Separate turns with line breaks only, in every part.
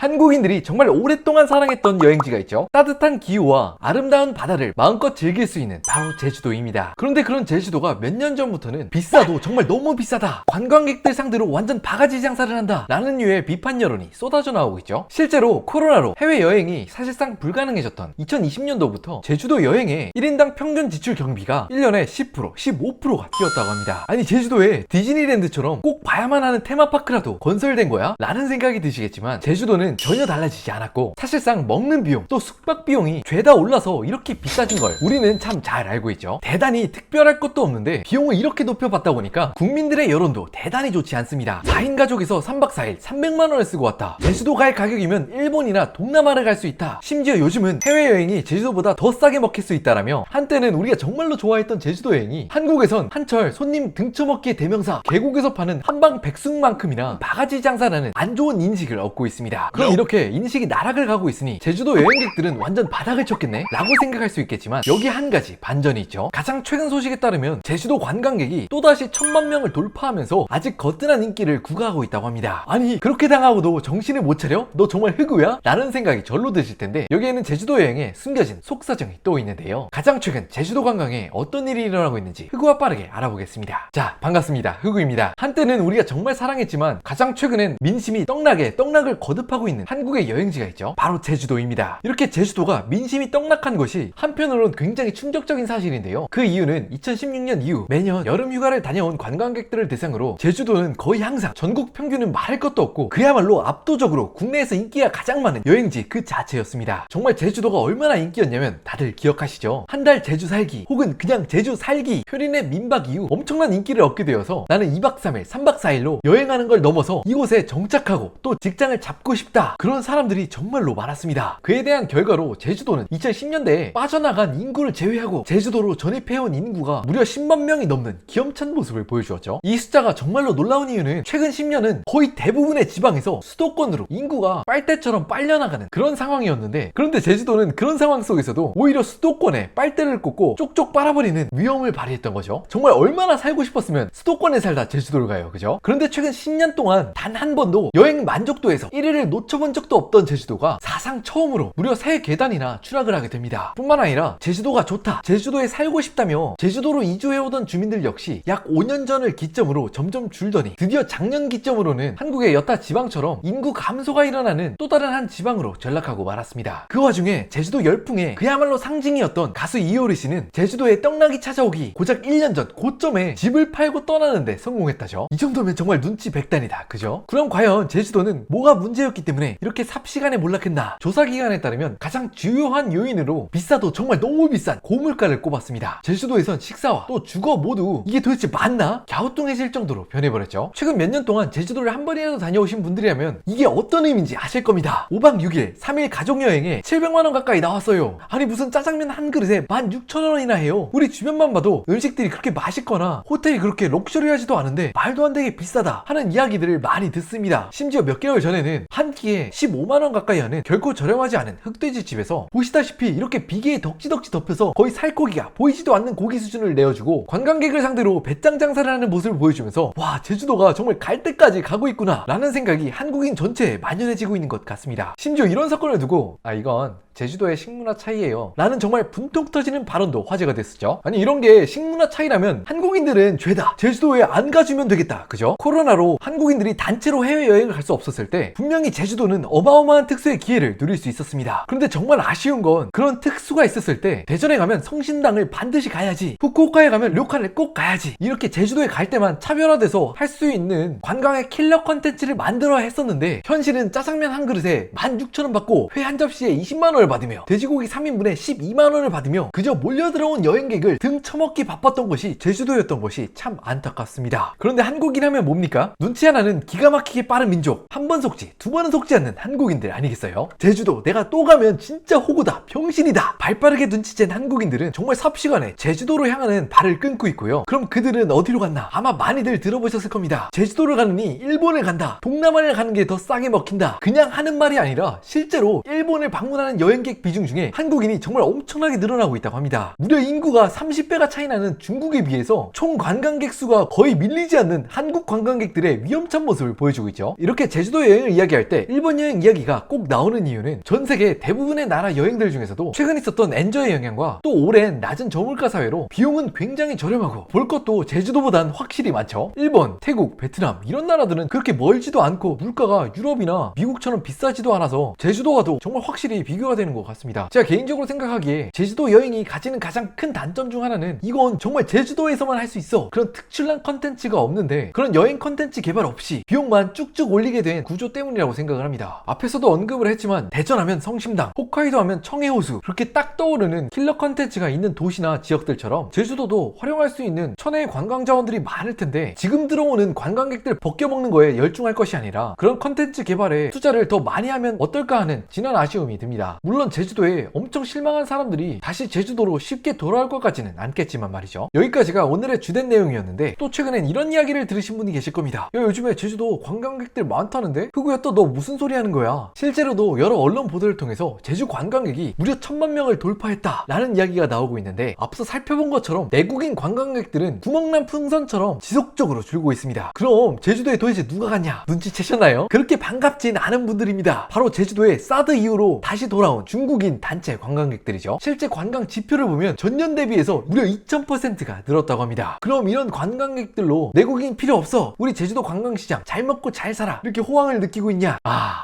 한국인들이 정말 오랫동안 사랑했던 여행지가 있죠. 따뜻한 기후와 아름다운 바다를 마음껏 즐길 수 있는 바로 제주도입니다. 그런데 그런 제주도가 몇 년 전부터는 비싸도 정말 너무 비싸다, 관광객들 상대로 완전 바가지 장사를 한다 라는 류의 비판 여론이 쏟아져 나오고 있죠. 실제로 코로나로 해외여행이 사실상 불가능해졌던 2020년도부터 제주도 여행의 1인당 평균 지출 경비가 1년에 10%, 15%가 뛰었다고 합니다. 아니, 제주도에 디즈니랜드처럼 꼭 봐야만 하는 테마파크라도 건설된 거야? 라는 생각이 드시겠지만 제주도는 전혀 달라지지 않았고, 사실상 먹는 비용 또 숙박 비용이 죄다 올라서 이렇게 비싸진 걸 우리는 참 잘 알고 있죠. 대단히 특별할 것도 없는데 비용을 이렇게 높여봤다 보니까 국민들의 여론도 대단히 좋지 않습니다. 4인 가족에서 3박 4일 300만원을 쓰고 왔다, 제주도 갈 가격이면 일본이나 동남아를 갈 수 있다, 심지어 요즘은 해외여행이 제주도보다 더 싸게 먹힐 수 있다라며 한때는 우리가 정말로 좋아했던 제주도 여행이 한국에선 한철 손님 등쳐먹기의 대명사 계곡에서 파는 한방 백숙만큼이나 바가지 장사라는 안 좋은 인식을 얻고 있습니다. 그럼 이렇게 인식이 나락을 가고 있으니 제주도 여행객들은 완전 바닥을 쳤겠네? 라고 생각할 수 있겠지만 여기 한 가지 반전이 있죠. 가장 최근 소식에 따르면 제주도 관광객이 또다시 1000만 명을 돌파하면서 아직 거뜬한 인기를 구가하고 있다고 합니다. 아니, 그렇게 당하고도 정신을 못 차려? 너 정말 흑우야? 라는 생각이 절로 드실 텐데 여기에는 제주도 여행에 숨겨진 속사정이 또 있는데요. 가장 최근 제주도 관광에 어떤 일이 일어나고 있는지 흑우와 빠르게 알아보겠습니다. 자, 반갑습니다. 흑우입니다. 한때는 우리가 정말 사랑했지만 가장 최근엔 민심이 떡락을 거듭하고 있는 한국의 여행지가 있죠. 바로 제주도입니다. 이렇게 제주도가 민심이 떡락한 것이 한편으로는 굉장히 충격적인 사실인데요. 그 이유는 2016년 이후 매년 여름 휴가를 다녀온 관광객들을 대상으로 제주도는 거의 항상 전국 평균은 말할 것도 없고 그야말로 압도적으로 국내에서 인기가 가장 많은 여행지 그 자체였습니다. 정말 제주도가 얼마나 인기였냐면 다들 기억하시죠? 한 달 제주 살기 혹은 그냥 제주 살기 표린의 민박 이후 엄청난 인기를 얻게 되어서 나는 2박 3일 3박 4일로 여행하는 걸 넘어서 이곳에 정착하고 또 직장을 잡고 싶다, 그런 사람들이 정말로 많았습니다. 그에 대한 결과로 제주도는 2010년대에 빠져나간 인구를 제외하고 제주도로 전입해온 인구가 무려 10만 명이 넘는 기염찬 모습을 보여주었죠. 이 숫자가 정말로 놀라운 이유는 최근 10년은 거의 대부분의 지방에서 수도권으로 인구가 빨대처럼 빨려나가는 그런 상황이었는데, 그런데 제주도는 그런 상황 속에서도 오히려 수도권에 빨대를 꽂고 쪽쪽 빨아버리는 위험을 발휘했던 거죠. 정말 얼마나 살고 싶었으면 수도권에 살다 제주도를 가요, 그죠? 그런데 최근 10년 동안 단 한 번도 여행 만족도에서 1위를 놓쳐본 적도 없던 제주도가 사상 처음으로 무려 3계단이나 추락을 하게 됩니다. 뿐만 아니라 제주도가 좋다, 제주도에 살고 싶다며 제주도로 이주해오던 주민들 역시 약 5년 전을 기점으로 점점 줄더니 드디어 작년 기점으로는 한국의 여타 지방처럼 인구 감소가 일어나는 또 다른 한 지방으로 전락하고 말았습니다. 그 와중에 제주도 열풍의 그야말로 상징이었던 가수 이효리 씨는 제주도에 떡락이 찾아오기 고작 1년 전 고점에 집을 팔고 떠나는데 성공했다죠. 이 정도면 정말 눈치 백단이다, 그죠? 그럼 과연 제주도는 뭐가 문제였기 때문에 이렇게 삽시간에 몰락했나? 조사기관에 따르면 가장 주요한 요인으로 비싸도 정말 너무 비싼 고물가를 꼽았습니다. 제주도에선 식사와 또 주거 모두 이게 도대체 맞나? 갸우뚱해질 정도로 변해버렸죠. 최근 몇 년 동안 제주도를 한 번이라도 다녀오신 분들이라면 이게 어떤 의미인지 아실 겁니다. 5박 6일 3일 가족여행에 700만원 가까이 나왔어요. 아니, 무슨 짜장면 한 그릇에 16,000원이나 해요. 우리 주변만 봐도 음식들이 그렇게 맛있거나 호텔이 그렇게 럭셔리하지도 않은데 말도 안 되게 비싸다 하는 이야기들을 많이 듣습니다. 심지어 몇 개월 전에는 한 끼에 15만원 가까이 하는 결코 저렴하지 않은 흑돼지 집에서 보시다시피 이렇게 비계에 덕지덕지 덮여서 거의 살코기가 보이지도 않는 고기 수준을 내어주고 관광객을 상대로 배짱 장사를 하는 모습을 보여주면서 와, 제주도가 정말 갈 때까지 가고 있구나 라는 생각이 한국인 전체에 만연해지고 있는 것 같습니다. 심지어 이런 사건을 두고 이건 제주도의 식문화 차이예요 라는 정말 분통 터지는 발언도 화제가 됐었죠. 아니, 이런 게 식문화 차이라면 한국인들은 죄다, 제주도에 안 가주면 되겠다, 그죠? 코로나로 한국인들이 단체로 해외여행을 갈 수 없었을 때 분명히 제주도는 어마어마한 특수의 기회를 누릴 수 있었습니다. 그런데 정말 아쉬운 건 그런 특수가 있었을 때 대전에 가면 성심당을 반드시 가야지, 후쿠오카에 가면 료칸을 꼭 가야지, 이렇게 제주도에 갈 때만 차별화돼서 할 수 있는 관광의 킬러 컨텐츠를 만들어야 했었는데 현실은 짜장면 한 그릇에 16,000원 받고 회 한 접시에 20만원을 받으며 돼지고기 3인분에 12만원을 받으며 그저 몰려들어온 여행객을 등 처먹기 바빴던 것이 제주도였던 것이 참 안타깝습니다. 그런데 한국인 하면 뭡니까? 눈치 하나는 기가 막히게 빠른 민족, 한 번 속지 두 번은 속지 않는 한국인들 아니겠어요? 제주도 내가 또 가면 진짜 호구다, 병신이다, 발빠르게 눈치챈 한국인들은 정말 삽시간에 제주도로 향하는 발을 끊고 있고요. 그럼 그들은 어디로 갔나? 아마 많이들 들어보셨을 겁니다. 제주도를 가느니 일본을 간다, 동남아를 가는 게 더 싸게 먹힌다, 그냥 하는 말이 아니라 실제로 일본을 방문하는 여행 여행객 비중 중에 한국인이 정말 엄청나게 늘어나고 있다고 합니다. 무려 인구가 30배가 차이나는 중국에 비해서 총 관광객 수가 거의 밀리지 않는 한국 관광객들의 위험찬 모습을 보여주고 있죠. 이렇게 제주도 여행을 이야기할 때 일본 여행 이야기가 꼭 나오는 이유는 전 세계 대부분의 나라 여행들 중에서도 최근 있었던 엔저의 영향과 또 오랜 낮은 저물가 사회로 비용은 굉장히 저렴하고 볼 것도 제주도보단 확실히 많죠. 일본, 태국, 베트남 이런 나라들은 그렇게 멀지도 않고 물가가 유럽이나 미국처럼 비싸지도 않아서 제주도와도 정말 확실히 비교가 되는 것 같습니다. 제가 개인적으로 생각하기에 제주도 여행이 가지는 가장 큰 단점 중 하나는 이건 정말 제주도에서만 할 수 있어 그런 특출난 컨텐츠가 없는데 그런 여행 컨텐츠 개발 없이 비용만 쭉쭉 올리게 된 구조 때문이라고 생각을 합니다. 앞에서도 언급을 했지만 대전하면 성심당, 홋카이도 하면 청해호수 그렇게 딱 떠오르는 킬러 컨텐츠가 있는 도시나 지역들처럼 제주도도 활용할 수 있는 천혜의 관광 자원들이 많을 텐데 지금 들어오는 관광객들 벗겨먹는 거에 열중할 것이 아니라 그런 컨텐츠 개발에 투자를 더 많이 하면 어떨까 하는 진한 아쉬움이 듭니다. 물론 제주도에 엄청 실망한 사람들이 다시 제주도로 쉽게 돌아올 것 같지는 않겠지만 말이죠. 여기까지가 오늘의 주된 내용이었는데 또 최근엔 이런 이야기를 들으신 분이 계실 겁니다. 야, 요즘에 제주도 관광객들 많다는데? 흑우야 또 너 무슨 소리 하는 거야? 실제로도 여러 언론 보도를 통해서 제주 관광객이 무려 1000만 명을 돌파했다 라는 이야기가 나오고 있는데 앞서 살펴본 것처럼 내국인 관광객들은 구멍난 풍선처럼 지속적으로 줄고 있습니다. 그럼 제주도에 도대체 누가 갔냐? 눈치채셨나요? 그렇게 반갑진 않은 분들입니다. 바로 제주도에 사드 이후로 다시 돌아온 중국인 단체 관광객들이죠. 실제 관광 지표를 보면 전년 대비해서 무려 2000%가 늘었다고 합니다. 그럼 이런 관광객들로 내국인 필요 없어 우리 제주도 관광시장 잘 먹고 잘 살아 이렇게 호황을 느끼고 있냐?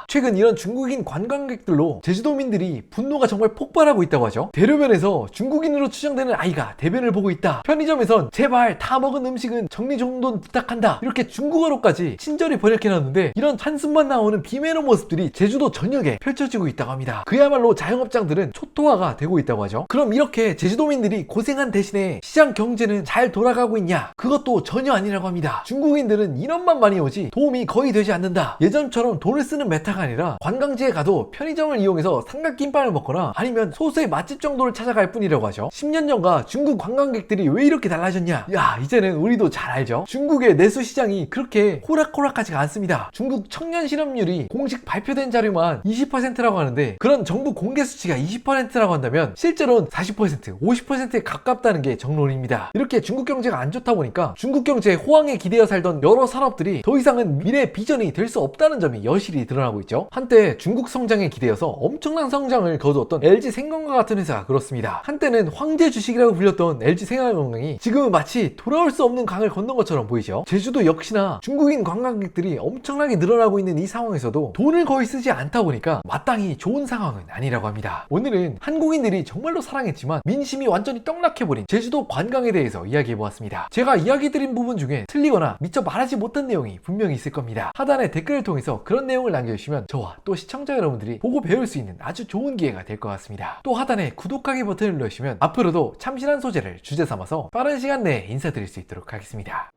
최근 이런 중국인 관광객들로 제주도민들이 분노가 정말 폭발하고 있다고 하죠. 대로변에서 중국인으로 추정되는 아이가 대변을 보고 있다. 편의점에선 제발 다 먹은 음식은 정리정돈 부탁한다. 이렇게 중국어로까지 친절히 번역해놨는데 이런 한숨만 나오는 비매너 모습들이 제주도 전역에 펼쳐지고 있다고 합니다. 그야말로 자영업장들은 초토화가 되고 있다고 하죠. 그럼 이렇게 제주도민들이 고생한 대신에 시장 경제는 잘 돌아가고 있냐? 그것도 전혀 아니라고 합니다. 중국인들은 인원만 많이 오지 도움이 거의 되지 않는다. 예전처럼 돈을 쓰는 메타가 아니라 관광지에 가도 편의점을 이용해서 삼각김밥을 먹거나 아니면 소수의 맛집 정도를 찾아갈 뿐이라고 하죠. 10년 전과 중국 관광객들이 왜 이렇게 달라졌냐? 야, 이제는 우리도 잘 알죠. 중국의 내수 시장이 그렇게 호락호락하지가 않습니다. 중국 청년 실업률이 공식 발표된 자료만 20%라고 하는데 그런 정부 공개 수치가 20%라고 한다면 실제로는 40%, 50%에 가깝다는 게 정론입니다. 이렇게 중국 경제가 안 좋다 보니까 중국 경제의 호황에 기대어 살던 여러 산업들이 더 이상은 미래 비전이 될 수 없다는 점이 여실히 드러나고 있죠. 한때 중국 성장에 기대어서 엄청난 성장을 거두었던 LG생명과 같은 회사가 그렇습니다. 한때는 황제 주식이라고 불렸던 LG생활건강이 지금은 마치 돌아올 수 없는 강을 건넌 것처럼 보이죠. 제주도 역시나 중국인 관광객들이 엄청나게 늘어나고 있는 이 상황에서도 돈을 거의 쓰지 않다 보니까 마땅히 좋은 상황은 아니라고 합니다. 오늘은 한국인들이 정말로 사랑했지만 민심이 완전히 떡락해버린 제주도 관광에 대해서 이야기해보았습니다. 제가 이야기 드린 부분 중에 틀리거나 미처 말하지 못한 내용이 분명히 있을 겁니다. 하단에 댓글을 통해서 그런 내용을 남겨주시면 저와 또 시청자 여러분들이 보고 배울 수 있는 아주 좋은 기회가 될 것 같습니다. 또 하단에 구독하기 버튼을 누르시면 앞으로도 참신한 소재를 주제 삼아서 빠른 시간 내에 인사드릴 수 있도록 하겠습니다.